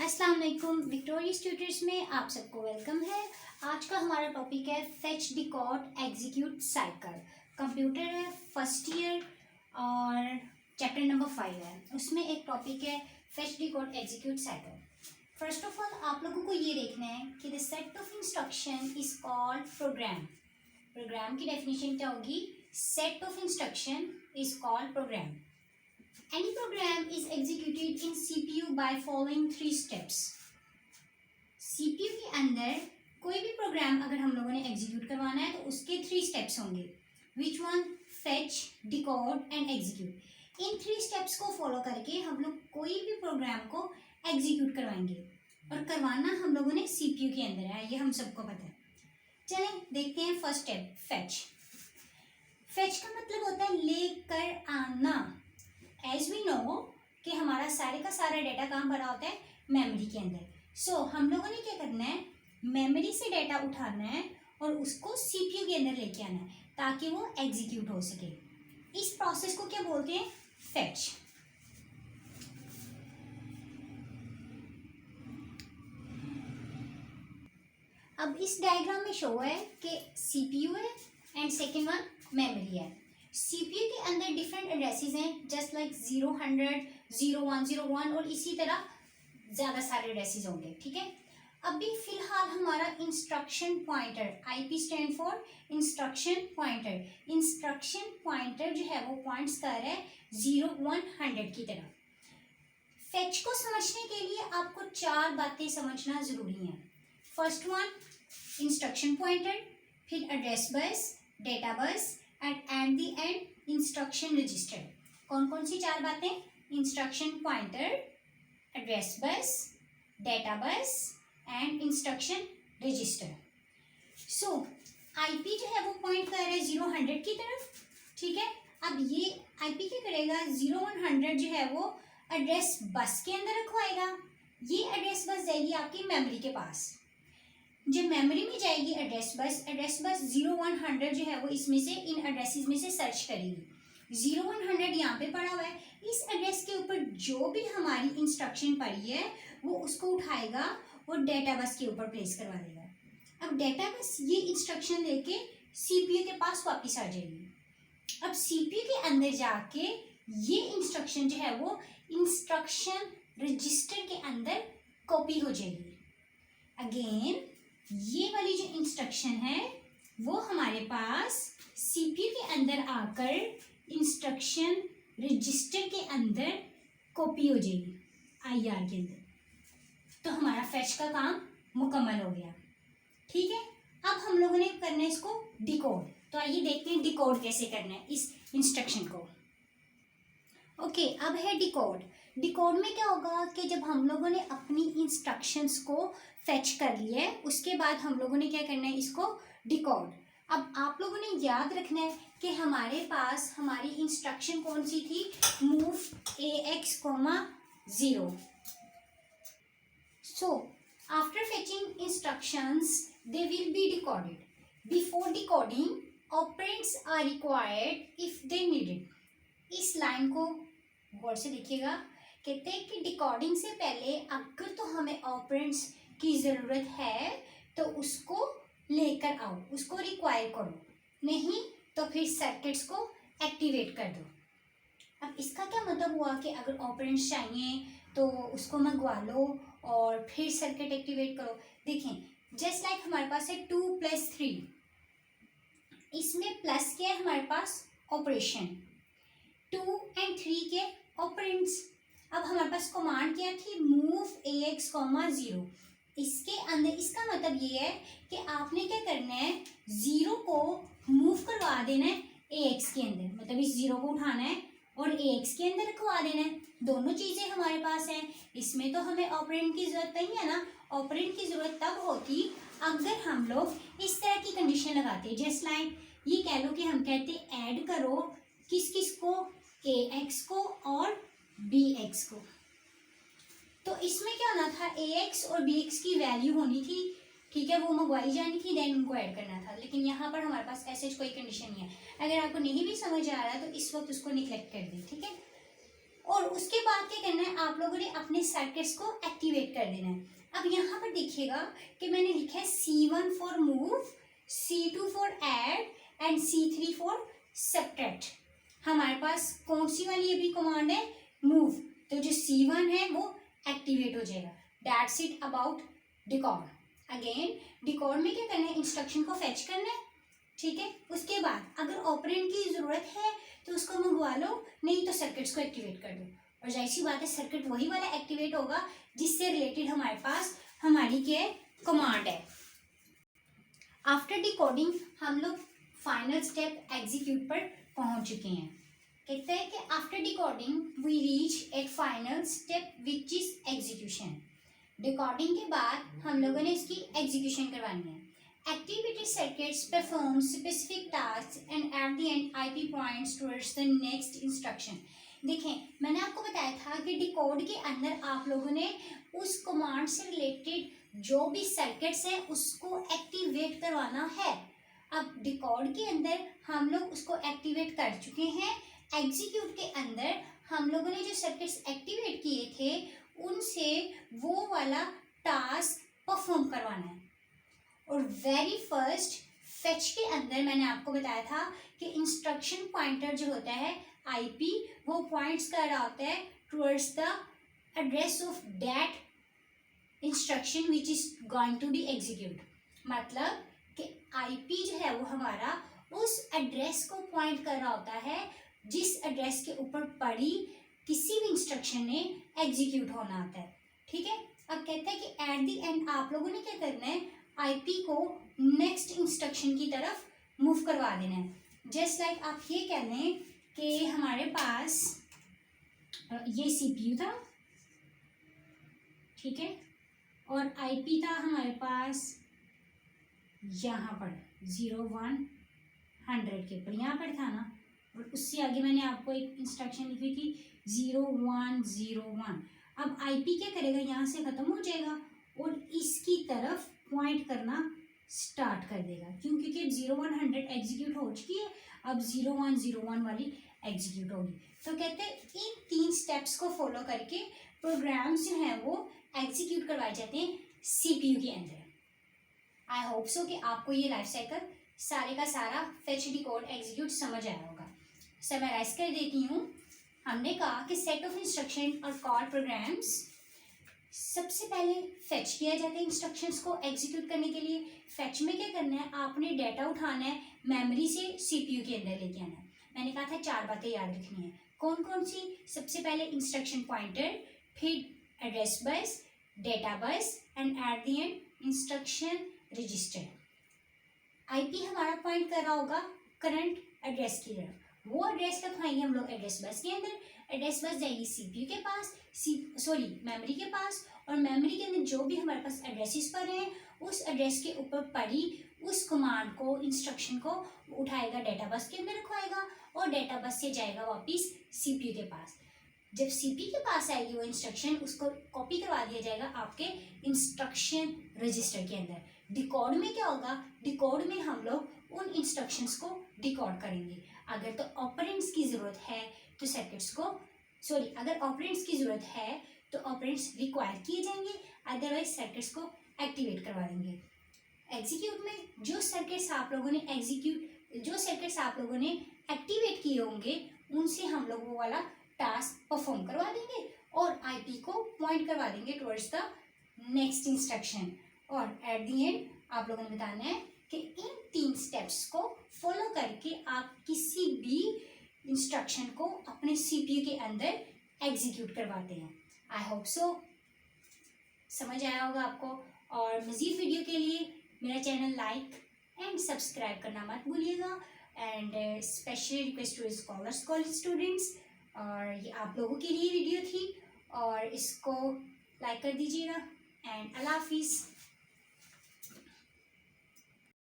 अस्सलाम वालेकुम। Victorious tutors में आप सबको वेलकम है। आज का हमारा टॉपिक है fetch, decode, execute cycle. Computer है, फर्स्ट ईयर और चैप्टर नंबर 5 है। उसमें एक टॉपिक है fetch, decode, execute cycle. First of all आप लोगों को ये देखना है कि the set of instruction is called program. Program की डेफिनेशन क्या होगी? Set of instruction is called program. Any program is executed in CPU by following 3 steps. CPU के अंदर कोई भी प्रोग्राम अगर हम लोगों ने एग्जीक्यूट करवाना है तो उसके 3 स्टेप्स होंगे. Which one? Fetch, decode and execute. In 3 steps को फॉलो करके हम लोग कोई भी प्रोग्राम को एग्जीक्यूट करवाएंगे और करवाना हम लोगों ने CPU के अंदर है, ये हम सबको पता है. चलें देखते हैं फर्स्ट स्टेप फैच. फैच का मतलब होता है लेकर आना. एज वी नो कि हमारा सारे का सारा डेटा कहाँ भरा होता है? मेमोरी के अंदर. सो हम लोगों ने क्या करना है? मेमोरी से डेटा उठाना है और उसको सीपीयू के अंदर लेके आना है ताकि वो एग्जीक्यूट हो सके. इस प्रोसेस को क्या बोलते हैं? फैच. अब इस डायग्राम में शो है कि सीपीयू है एंड सेकेंड वन मेमोरी है. सीपीयू के अंदर डिफरेंट एड्रेसेस हैं जस्ट लाइक 0, 100, 0101 और इसी तरह ज़्यादा सारे एड्रेसेस होंगे. ठीक है. अभी फिलहाल हमारा instruction pointer, IP stand for instruction pointer. Instruction pointer जो है वो पॉइंट्स कर रहा है 0, 100 की तरह. फैच को समझने के लिए आपको 4 बातें समझना ज़रूरी हैं. फर्स्ट वन इंस्ट्रक्शन पॉइंटर, फिर address bus, data bus and at the end instruction register. कौन कौन सी 4 बातें? Instruction pointer, address bus, data bus and instruction register. So IP जो है वो पॉइंट कर रहा है 0, 100 की तरफ. ठीक है. अब ये आईपी क्या करेगा? 0, 100 जो है वो एड्रेस बस के अंदर रखवाएगा. ये एड्रेस बस जाएगी आपकी मेमोरी के पास. जब मेमोरी में जाएगी एड्रेस बस 0, 100 जो है वो इसमें से इन एड्रेसेस में से सर्च करेगी. 0, 100 यहाँ पे पड़ा हुआ है. इस एड्रेस के ऊपर जो भी हमारी इंस्ट्रक्शन पड़ी है वो उसको उठाएगा और डेटा बस के ऊपर प्लेस करवा देगा. अब डेटा बस ये इंस्ट्रक्शन लेके सीपीयू के पास वापस आ जाएगी. अब सीपीयू के अंदर जाके ये इंस्ट्रक्शन जो है वो इंस्ट्रक्शन रजिस्टर के अंदर कॉपी हो जाएगी. अगेन ये वाली जो इंस्ट्रक्शन है वो हमारे पास सीपीयू के अंदर आकर इंस्ट्रक्शन रजिस्टर के अंदर कॉपी हो जाएगी आईआर के अंदर. तो हमारा फैच का काम मुकम्मल हो गया. ठीक है. अब हम लोगों ने करना है इसको डिकोड. तो आइए देखते हैं डिकोड कैसे करना है इस इंस्ट्रक्शन को. ओके, अब है डिकोड. डिकोड में क्या होगा कि जब हम लोगों ने अपनी इंस्ट्रक्शंस को फैच कर लिया है उसके बाद हम लोगों ने क्या करना है? इसको डिकोड. अब आप लोगों ने याद रखना है कि हमारे पास हमारी इंस्ट्रक्शन कौन सी थी? Move AX, 0. So after fetching instructions they will be decoded. Before decoding operands are required if they needed. इस लाइन को गौर से देखिएगा. कहते हैं कि डिकोडिंग से पहले अगर तो हमें ऑपरेंड्स की ज़रूरत है तो उसको लेकर आओ, उसको रिक्वायर करो, नहीं तो फिर सर्किट्स को एक्टिवेट कर दो. अब इसका क्या मतलब हुआ कि अगर ऑपरेंड्स चाहिए तो उसको मंगवा लो और फिर सर्किट एक्टिवेट करो. देखें जस्ट लाइक हमारे पास है 2 + 3. इसमें प्लस क्या है हमारे पास? ऑपरेशन. 2 और 3 के ऑपरेंड्स. अब हमारे पास कमांड क्या थी? Move AX, 0. इसके अंदर इसका मतलब ये है कि आपने क्या करना है? 0 को मूव करवा देना है AX के अंदर. मतलब इस 0 को उठाना है और AX के अंदर रखवा देना है. दोनों चीज़ें हमारे पास हैं. इसमें तो हमें ऑपरेंड की ज़रूरत नहीं है ना. ऑपरेंड की ज़रूरत तब होती अगर हम लोग इस तरह की कंडीशन लगाते. जस्ट लाइक ये कह लो कि हम कहते ऐड करो किस किस को? AX को और BX को. तो इसमें क्या होना था? AX और BX की वैल्यू होनी थी. ठीक है. वो मंगवाई जानी थी, देन उनको ऐड करना था. लेकिन यहाँ पर हमारे पास ऐसे कोई कंडीशन नहीं है. अगर आपको नहीं भी समझ आ रहा है तो इस वक्त उसको निगलेक्ट कर दें. ठीक है. और उसके बाद क्या करना है, आप लोगों ने अपने सर्किट्स को एक्टिवेट कर देना है। अब यहाँ पर देखिएगा कि मैंने लिखा है C1 for move, C2 for add and C3 for subtract. हमारे पास कौन सी वाली अभी कमांड है, मूव, तो जो C1 है वो एक्टिवेट हो जाएगा। That's it about decode. Again decode में क्या करना है, इंस्ट्रक्शन को फेच करना है, ठीक है। उसके बाद अगर ऑपरेंड की जरूरत है तो उसको मंगवा लो, नहीं तो सर्किट्स को एक्टिवेट कर दो, और जाहिर सी बात है सर्किट वही वाला एक्टिवेट होगा जिससे रिलेटेड हमारे पास हमारी क्या कमांड है। आफ्टर डिकोडिंग हम लोग फाइनल स्टेप एग्जीक्यूट पर पहुंच चुके हैं। कहते हैं कि after decoding we reach at final step which is execution. Decoding के बाद हम लोगों ने इसकी एग्जीक्यूशन करवानी है। Activated circuits perform specific tasks and at the end IP points towards the next instruction। देखें, मैंने आपको बताया था कि डिकोड के अंदर आप लोगों ने उस कमांड से रिलेटेड जो भी सर्किट्स हैं उसको एक्टिवेट करवाना है। अब डिकोड के अंदर हम लोग उसको एक्टिवेट कर चुके हैं। एग्जीक्यूट के अंदर हम लोगों ने जो सर्किट्स एक्टिवेट किए थे उनसे वो वाला टास्क परफॉर्म करवाना है। और वेरी फर्स्ट फेच के अंदर मैंने आपको बताया था कि इंस्ट्रक्शन पॉइंटर जो होता है आईपी, वो पॉइंट्स कर रहा होता है towards the address of that instruction which is going to be execute. मतलब कि आईपी जो है वो हमारा उस एड्रेस को पॉइंट कर रहा होता है जिस एड्रेस के ऊपर पड़ी किसी भी इंस्ट्रक्शन ने एग्जीक्यूट होना आता है, ठीक है। अब कहते हैं कि एट द एंड आप लोगों ने क्या करना है, आईपी को नेक्स्ट इंस्ट्रक्शन की तरफ मूव करवा देना है। जस्ट लाइक आप ये कह लें कि हमारे पास ये सीपीयू था, ठीक है, और आईपी था हमारे पास यहाँ पर 0100 के ऊपर, यहाँ पर था ना, और उससे आगे मैंने आपको एक इंस्ट्रक्शन लिखी थी 0101। अब आईपी क्या करेगा, यहाँ से ख़त्म हो जाएगा और इसकी तरफ पॉइंट करना स्टार्ट कर देगा, क्योंकि 0100 एग्जीक्यूट हो चुकी है, अब 0101 वाली एग्जीक्यूट होगी। तो कहते हैं इन 3 स्टेप्स को फॉलो करके प्रोग्राम्स जो हैं वो एग्जीक्यूट करवाए जाते हैं सीपीयू के अंदर। आई होप सो कि आपको ये लाइफ साइकिल सारे का सारा फेच, डिकोड, एग्जीक्यूट समझ आया होगा। समराइज कर देती हूँ। हमने कहा कि सेट ऑफ इंस्ट्रक्शन और कॉल प्रोग्राम्स सबसे पहले फेच किया जाता है इंस्ट्रक्शंस को एग्जीक्यूट करने के लिए। फेच में क्या करना है, आपने डाटा उठाना है मेमोरी से सीपीयू के अंदर लेके आना है। मैंने कहा था 4 बातें याद रखनी है, कौन कौन सी, सबसे पहले इंस्ट्रक्शन पॉइंटर, फिर address bus, data bus and at the end instruction register. IP हमारा पॉइंट कर रहा होगा करंट एड्रेस की तरफ, वो एड्रेस रखवाएंगे हम लोग एड्रेस बस के अंदर। एड्रेस बस जाएगी सीपीयू के पास, मेमोरी के पास, और मेमोरी के अंदर जो भी हमारे पास एड्रेसेस पर हैं उस एड्रेस के ऊपर पड़ी उस कमांड को, इंस्ट्रक्शन को उठाएगा, डेटा बस के अंदर रखवाएगा और डेटा बस से जाएगा वापिस सीपीयू के पास। जब सीपीयू के पास आएगी वो इंस्ट्रक्शन, उसको कॉपी करवा दिया जाएगा आपके इंस्ट्रक्शन रजिस्टर के अंदर। डिकोड में क्या होगा, डिकोड में हम लोग उन इंस्ट्रक्शंस को डिकोड करेंगे। अगर तो ऑपरेंड्स की ज़रूरत है तो सर्किट्स को अगर ऑपरेंड्स की ज़रूरत है तो ऑपरेंड्स रिक्वायर किए जाएंगे, अदरवाइज सर्किट्स को एक्टिवेट करवा देंगे। एग्जीक्यूट में जो सर्किट्स आप लोगों ने एक्टिवेट किए होंगे उनसे हम लोग वो वाला टास्क परफॉर्म करवा देंगे और आईपी को पॉइंट करवा देंगे टुवर्ड्स द नेक्स्ट इंस्ट्रक्शन। और एट द एंड आप लोगों ने बताना है कि इन 3 स्टेप्स को फॉलो करके आप किसी भी इंस्ट्रक्शन को अपने सीपीयू के अंदर एग्जीक्यूट करवाते हैं। आई होप सो समझ आया होगा आपको। और मज़ीद वीडियो के लिए मेरा चैनल लाइक एंड सब्सक्राइब करना मत भूलिएगा। And specially request to scholars, college students, और ये आप लोगों के लिए वीडियो थी और इसको लाइक कर दीजिएगा। एंड अल्लाह हाफिज़।